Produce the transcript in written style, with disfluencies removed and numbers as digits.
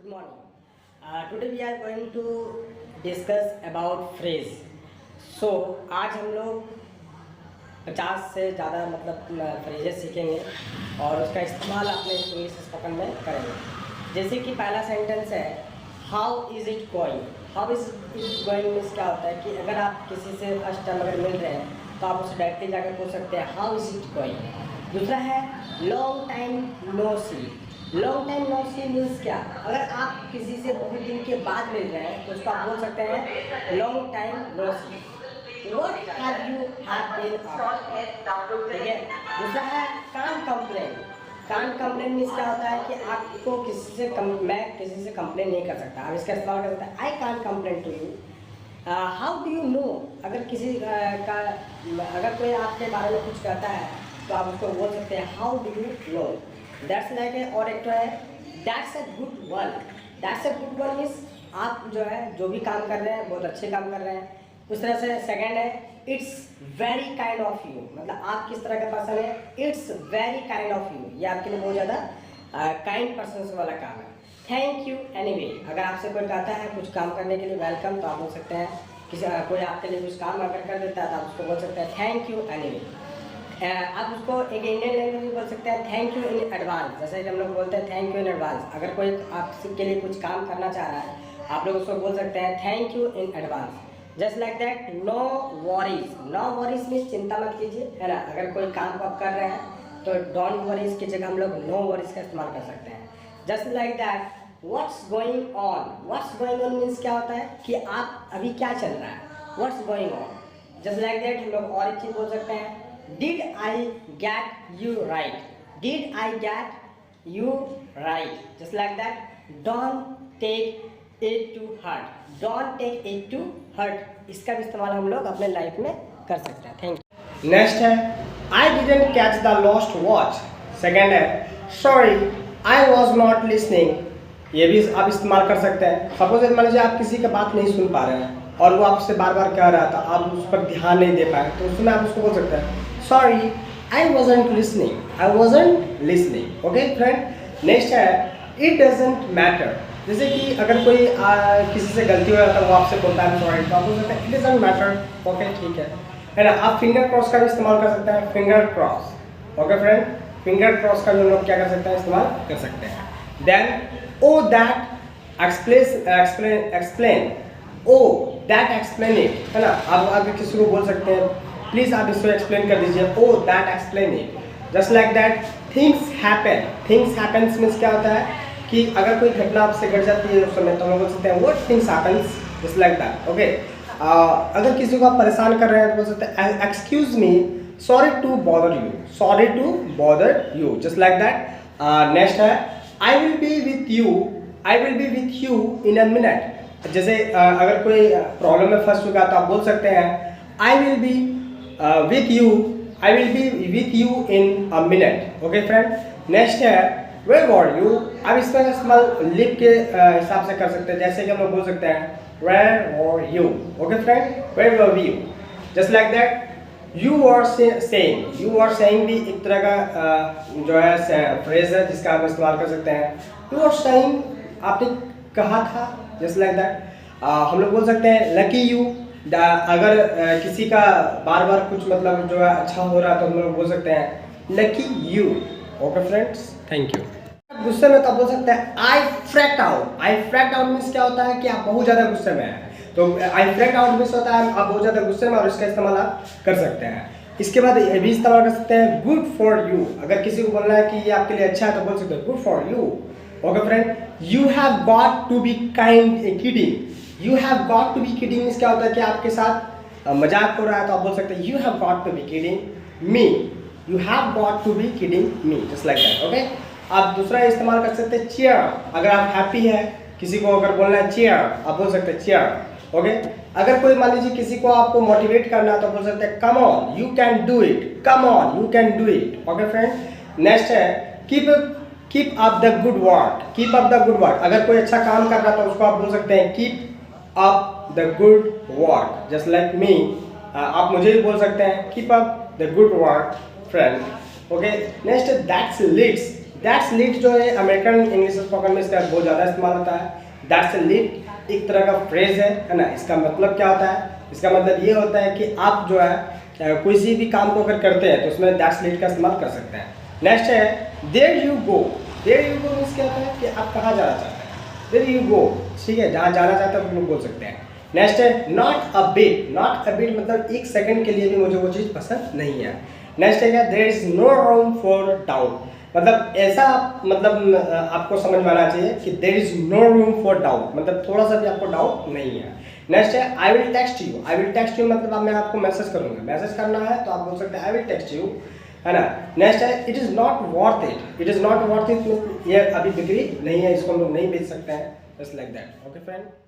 Good morning. Today we are going to discuss about phrase. So आज हम लोग 50 से ज़्यादा मतलब फ्रेजेस सीखेंगे और उसका इस्तेमाल अपने इंग्लिश स्पोकन में करेंगे। जैसे कि पहला सेंटेंस है how is it going. How is it going means क्या होता है कि अगर आप किसी से फर्स्ट टाइम अगर मिल रहे हैं तो आप उससे डायरेक्टली जाकर पूछ सकते हैं हाउ इज़ इट गोइंग। दूसरा है long time no see. Long time no see means क्या, अगर आप किसी से बहुत दिन के बाद मिल रहे हैं तो उसको आप बोल सकते हैं long time no see. What have you have been up? ठीक है। दूसरा है can't complain. Can't complain means क्या होता है कि आपको किसी से मैं किसी से कंप्लेन नहीं कर सकता। आप इसका इस्तेमाल कर सकते हैं I can't complain to you. How do you know, अगर किसी का अगर कोई आपके बारे में कुछ कहता है तो आप उसको बोल सकते हैं how do you no. That's like है। और एक तो है that's a good one. That's a good one means आप जो है जो भी काम कर रहे हैं बहुत अच्छे काम कर रहे हैं। उस तरह से सेकंड है it's very kind of you, मतलब आप किस तरह का पर्सन है। It's very kind of you, ये आपके लिए बहुत ज़्यादा काइंड पर्सन वाला काम है। थैंक यू एनीवे, अगर आपसे कोई कहता है कुछ काम करने के लिए वेलकम तो आप बोल सकते हैं किसी कोई आपके लिए कुछ काम अगर कर देता है तो आप उसको बोल सकते हैं थैंक यू एनीवे। आप उसको एक इंडियन लैंग्वेज में बोल सकते हैं थैंक यू इन एडवांस। जैसे कि हम लोग बोलते हैं थैंक यू इन एडवांस। अगर कोई आपके लिए कुछ काम करना चाह रहा है आप लोग उसको बोल सकते हैं thank you in advance. Just like that no worries. No worries means चिंता मत कीजिए, है ना। अगर कोई काम आप कर रहे हैं तो डोंट वरीज की जगह हम लोग नो वरीज का इस्तेमाल कर सकते हैं। Just like that what's going on. What's going on means क्या होता है कि आप अभी क्या चल रहा है, what's going on. Just like that हम लोग और एक चीज़ बोल सकते हैं did I get you right. Did I get you right. Just like that don't take it to hurt. Don't take it to hurt, इसका भी इस्तेमाल हम लोग अपने लाइफ में कर सकते हैं। Thank you. नेक्स्ट है I didn't catch the lost watch. Second है sorry I was not listening. ये भी आप इस्तेमाल कर सकते हैं। सपोज मान लीजिए आप किसी की बात नहीं सुन पा रहे हैं और वो आपसे बार बार कह रहा था, आप उस पर ध्यान नहीं दे पाए, तो उसमें आप उसको बोल सकते हैं sorry I wasn't listening. I wasn't listening. Okay friend. Next है इट डजेंट मैटर। जैसे कि अगर कोई किसी से गलती हो जाता है वो आपसे बोलता है सॉरी, तो आप बोल सकते हैं इट डजंट मैटर। ओके ठीक है ना। आप फिंगर क्रॉस का भी इस्तेमाल कर सकते हैं, finger cross. Okay friend, finger cross का भी हम लोग क्या कर सकते हैं, इस्तेमाल कर सकते हैं। Then oh that explain. Oh that explain it, है ना। आप अगर किसी को बोल सकते हैं प्लीज आप इसको एक्सप्लेन कर दीजिए, oh that explain it. Just like that things happen. Things happens means क्या होता है कि अगर कोई घटना आपसे घट जाती है उस समय तो हम लोग बोल सकते हैं what things happens. Just like that. Okay. अगर किसी को आप परेशान कर रहे हैं तो बोल सकते हैं excuse me sorry to bother you. Sorry to bother you. Just like that. Next है I will be with you. I will be with you in a minute. जैसे अगर कोई प्रॉब्लम में फंस चुका है तो आप बोल सकते हैं आई will be with you. I will be with you in a minute. Okay friend. Next है वेयर वर यू। अब इसका इस्तेमाल लिप के हिसाब से कर सकते हैं। जैसे कि हम लोग बोल सकते हैं where were you. Okay friend, where were you. Just like that you are saying. You are saying भी एक तरह का जो है फ्रेज है जिसका आप इस्तेमाल कर सकते हैं। यू आर सेइंग, आपने कहा था। जस्ट लाइक दैट हम लोग बोल सकते हैं लकी यू। अगर किसी का बार बार कुछ मतलब जो है अच्छा हो रहा है तो हम लोग बोल सकते हैं lucky you. Okay friends, thank you. गुस्से में तो आप बोल सकते हैं आई फ्रैक्ट आउट। आई फ्रैक्ट आउट मीन्स क्या होता है कि आप बहुत ज़्यादा गुस्से में हैं, तो आई फ्रैक्ट आउट मीन्स होता है आप बहुत ज़्यादा गुस्से में, और इसका इस्तेमाल आप कर सकते हैं। इसके बाद ये भी इस्तेमाल कर सकते हैं गुड फॉर यू। अगर किसी को बोलना है कि ये आपके लिए अच्छा है तो बोल सकते हैं good for you. Okay friend. You have got to be kind kidding. You have got to be kidding means क्या होता है कि आपके साथ मजाक हो रहा है तो आप बोल सकते हैं you have got to be kidding me. You have got to be kidding me. Just like that. Okay. आप दूसरा इस्तेमाल कर सकते हैं चीयर। अगर आप हैप्पी है, किसी को अगर बोलना है चीयर, आप बोल सकते हैं चीयर। ओके। अगर कोई मान लीजिए किसी को आपको मोटिवेट करना है तो बोल सकते हैं come on you can do it. Come on you can do it. Okay friend. Next है keep up the good work. Keep up the good work. अगर कोई अच्छा काम कर रहा है तो उसको आप बोल सकते हैं keep up the good work. Just like me, आप मुझे भी बोल सकते हैं keep up the good work friend. Okay. Next that's leads. That's lit जो है अमेरिकन इंग्लिश स्पोकन में इसका बहुत ज़्यादा इस्तेमाल होता है। दैट्स लीट एक तरह का फ्रेज है ना। इसका मतलब क्या होता है? इसका मतलब ये होता है कि आप जो है कोई भी काम को अगर करते हैं तो उसमें दैट्स लीट का इस्तेमाल कर सकते हैं। नेक्स्ट है there you go. There you go means क्या होता है कि आप कहाँ जाना चाहते हैं। देयर यू गो, ठीक है, जहाँ जाना चाहते हैं आप लोग बोल सकते हैं। नेक्स्ट है not a bit. Not a bit मतलब एक सेकंड के लिए भी मुझे वो चीज़ पसंद नहीं है। नेक्स्ट है क्या? There is no room for doubt. मतलब ऐसा मतलब आपको समझ में आना चाहिए कि there is no room for doubt, मतलब थोड़ा सा भी आपको डाउट नहीं है। नेक्स्ट है I will text you. I will text you मतलब मैं आपको मैसेज करूंगा। मैसेज करना है तो आप बोल सकते हैं आई विल टेक्स्ट यू, है ना। नेक्स्ट है it is not worth it. It is not worth it, ये अभी बिक्री नहीं है, इसको हम लोग नहीं बेच सकते हैं। Just like that. Okay friend.